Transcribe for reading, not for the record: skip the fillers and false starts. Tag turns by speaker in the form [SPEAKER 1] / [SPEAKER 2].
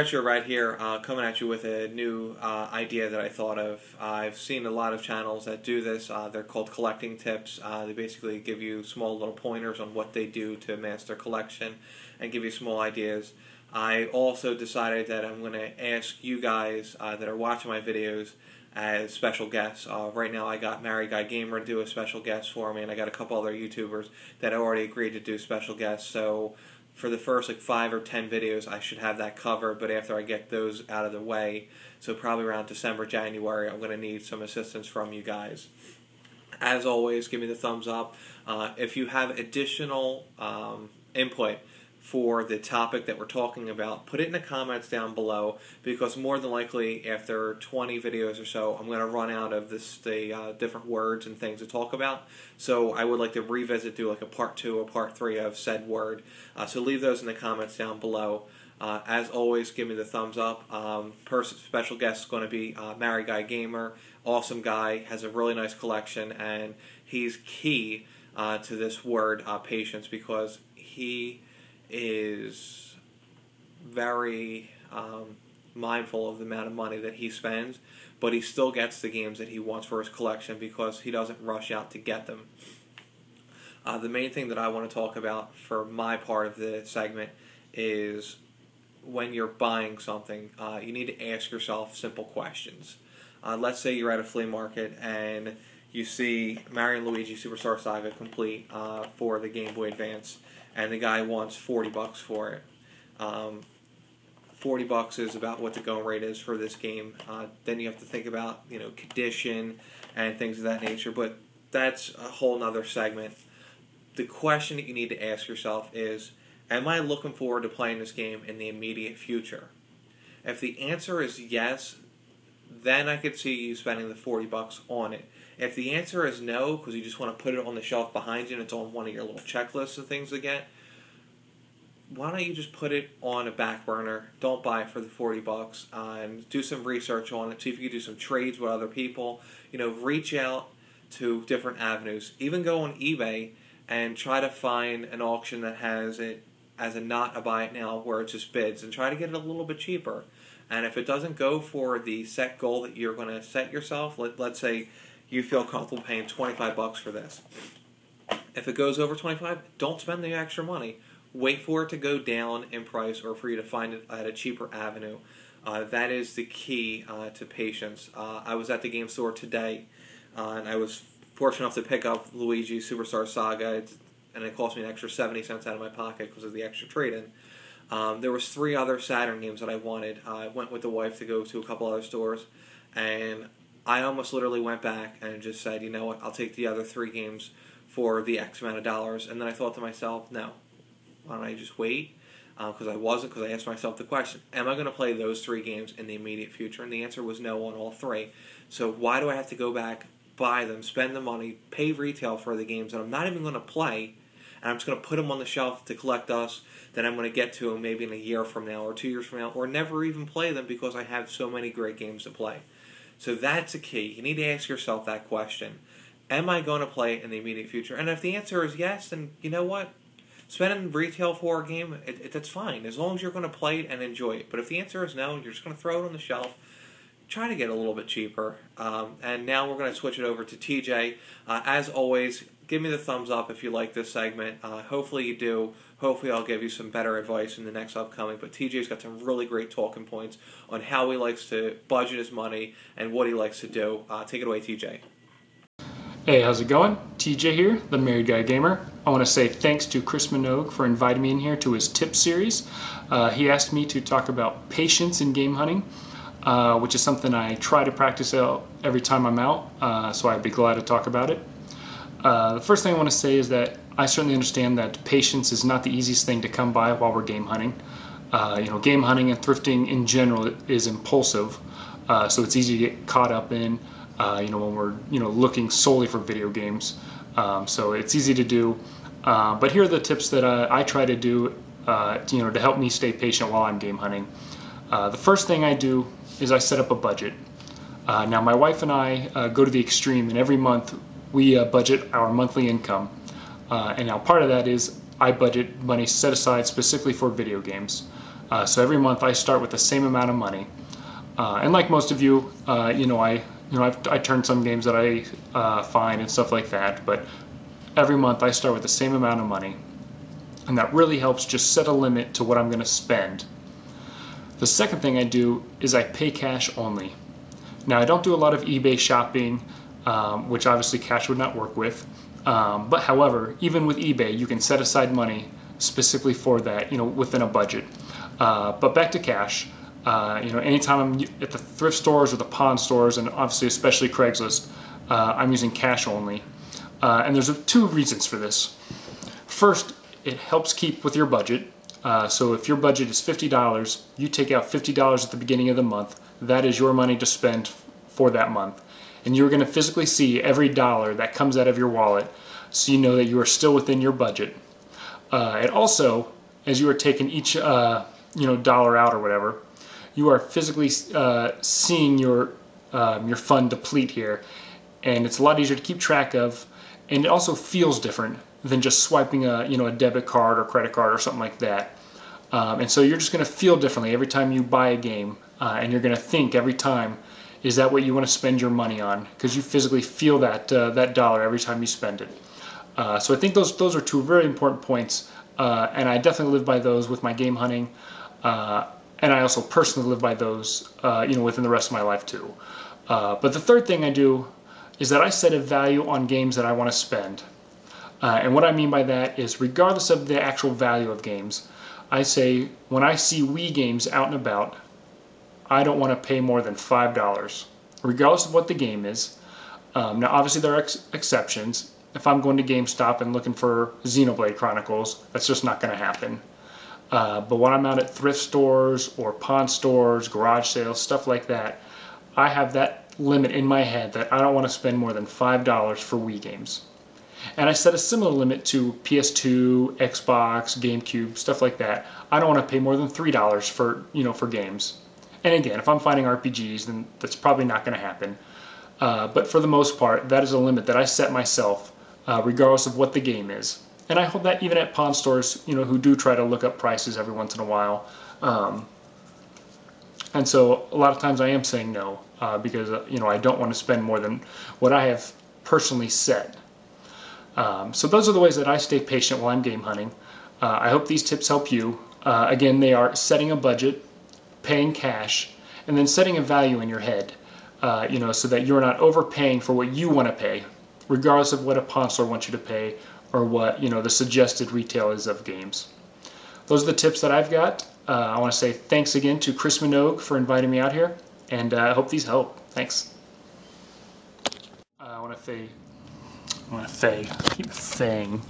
[SPEAKER 1] Retro right here, coming at you with a new idea that I thought of. I've seen a lot of channels that do this. They're called collecting tips. They basically give you small little pointers on what they do to amass their collection and give you small ideas. I also decided that I'm going to ask you guys that are watching my videos as special guests. Right now I got MarriedGuyGamer to do a special guest for me, and I got a couple other YouTubers that already agreed to do special guests. So for the first 5 or 10 videos I should have that covered, but after I get those out of the way, so probably around December, January, I'm going to need some assistance from you guys. As always, give me the thumbs up. If you have additional input for the topic that we're talking about, put it in the comments down below, because more than likely after 20 videos or so I'm going to run out of the different words and things to talk about. So I would like to revisit, do like a part 2 or part 3 of said word. So leave those in the comments down below. As always, give me the thumbs up. Special guest is going to be MarriedGuyGamer. Awesome guy, has a really nice collection, and he's key to this word, patience, because he is very mindful of the amount of money that he spends, but he still gets the games that he wants for his collection because he doesn't rush out to get them. The main thing that I want to talk about for my part of the segment is when you're buying something, you need to ask yourself simple questions. Let's say you're at a flea market and you see Mario & Luigi Superstar Saga Complete for the Game Boy Advance, and the guy wants $40 for it. $40 is about what the going rate is for this game. Then you have to think about, condition and things of that nature, but that's a whole nother segment. The question that you need to ask yourself is, am I looking forward to playing this game in the immediate future? If the answer is yes, then I could see you spending the $40 on it. If the answer is no, because you just want to put it on the shelf behind you and it's on one of your little checklists of things to get, why don't you just put it on a back burner? Don't buy it for the $40 and do some research on it. See if you can do some trades with other people. Reach out to different avenues. Even go on eBay and try to find an auction that has it as a not a buy it now, where it just bids, and try to get it a little bit cheaper. And if it doesn't go for the set goal that you're going to set yourself, let's say you feel comfortable paying $25 for this. If it goes over $25, don't spend the extra money. Wait for it to go down in price, or for you to find it at a cheaper avenue. That is the key to patience. I was at the game store today, and I was fortunate enough to pick up Luigi Superstar Saga, and it cost me an extra 70 cents out of my pocket because of the extra trade-in. There was 3 other Saturn games that I wanted. I went with the wife to go to a couple other stores, and I almost literally went back and just said, you know what, I'll take the other 3 games for the X amount of dollars. And then I thought to myself, no, why don't I just wait? Because I asked myself the question, am I going to play those 3 games in the immediate future? And the answer was no on all 3. So why do I have to go back, buy them, spend the money, pay retail for the games that I'm not even going to play, and I'm just going to put them on the shelf to collect dust, then I'm going to get to them maybe in a year from now or 2 years from now, or never even play them because I have so many great games to play. So that's a key. You need to ask yourself that question. Am I going to play it in the immediate future? And if the answer is yes, then you know what? Spending retail for a game, that's fine, as long as you're going to play it and enjoy it. But if the answer is no, you're just going to throw it on the shelf, try to get a little bit cheaper. And now we're going to switch it over to TJ. As always, give me the thumbs up if you like this segment. Hopefully you do. Hopefully I'll give you some better advice in the next upcoming. But TJ's got some really great talking points on how he likes to budget his money and what he likes to do. Take it away, TJ.
[SPEAKER 2] Hey, how's it going? TJ here, the Married Guy Gamer. I want to say thanks to Chris Minogue for inviting me in here to his tip series. He asked me to talk about patience in game hunting, which is something I try to practice out every time I'm out, so I'd be glad to talk about it. The first thing I want to say is that I certainly understand that patience is not the easiest thing to come by while we're game hunting. Game hunting and thrifting in general is impulsive, so it's easy to get caught up in when we're looking solely for video games. So it's easy to do. But here are the tips that I try to do to help me stay patient while I'm game hunting. The first thing I do is I set up a budget. Now my wife and I go to the extreme, and every month we budget our monthly income. And now part of that is I budget money set aside specifically for video games. So every month I start with the same amount of money. And like most of you, I turn some games that I find and stuff like that, but every month I start with the same amount of money. And that really helps just set a limit to what I'm going to spend. The second thing I do is I pay cash only. Now I don't do a lot of eBay shopping, which obviously cash would not work with. But however, even with eBay, you can set aside money specifically for that, within a budget. But back to cash, anytime I'm at the thrift stores or the pawn stores, and obviously especially Craigslist, I'm using cash only. And there's two reasons for this. First, it helps keep with your budget. So if your budget is $50, you take out $50 at the beginning of the month. That is your money to spend for that month. And you're going to physically see every dollar that comes out of your wallet, so you know that you are still within your budget. And also, as you are taking each dollar out or whatever, you are physically seeing your fund deplete here, and it's a lot easier to keep track of, and it also feels different than just swiping a debit card or credit card or something like that. And so you're just going to feel differently every time you buy a game, and you're going to think every time, is that what you want to spend your money on? Because you physically feel that dollar every time you spend it. So I think those are two very important points, and I definitely live by those with my game hunting, and I also personally live by those within the rest of my life too. But the third thing I do is that I set a value on games that I want to spend. And what I mean by that is, regardless of the actual value of games, I say when I see Wii games out and about, I don't want to pay more than $5, regardless of what the game is. Now obviously there are exceptions. If I'm going to GameStop and looking for Xenoblade Chronicles, that's just not going to happen. But when I'm out at thrift stores or pawn stores, garage sales, stuff like that, I have that limit in my head that I don't want to spend more than $5 for Wii games. And I set a similar limit to PS2, Xbox, GameCube, stuff like that. I don't want to pay more than $3 for games. And again, if I'm finding RPGs, then that's probably not going to happen. But for the most part, that is a limit that I set myself, regardless of what the game is. And I hold that even at pawn stores, who do try to look up prices every once in a while. And so a lot of times I am saying no, because I don't want to spend more than what I have personally set. So those are the ways that I stay patient while I'm game hunting. I hope these tips help you. Again, they are setting a budget, paying cash, and then setting a value in your head, so that you're not overpaying for what you want to pay, regardless of what a pawn store wants you to pay or what the suggested retail is of games. Those are the tips that I've got. I want to say thanks again to Chris Minogue for inviting me out here, and I hope these help. Thanks. I want to keep saying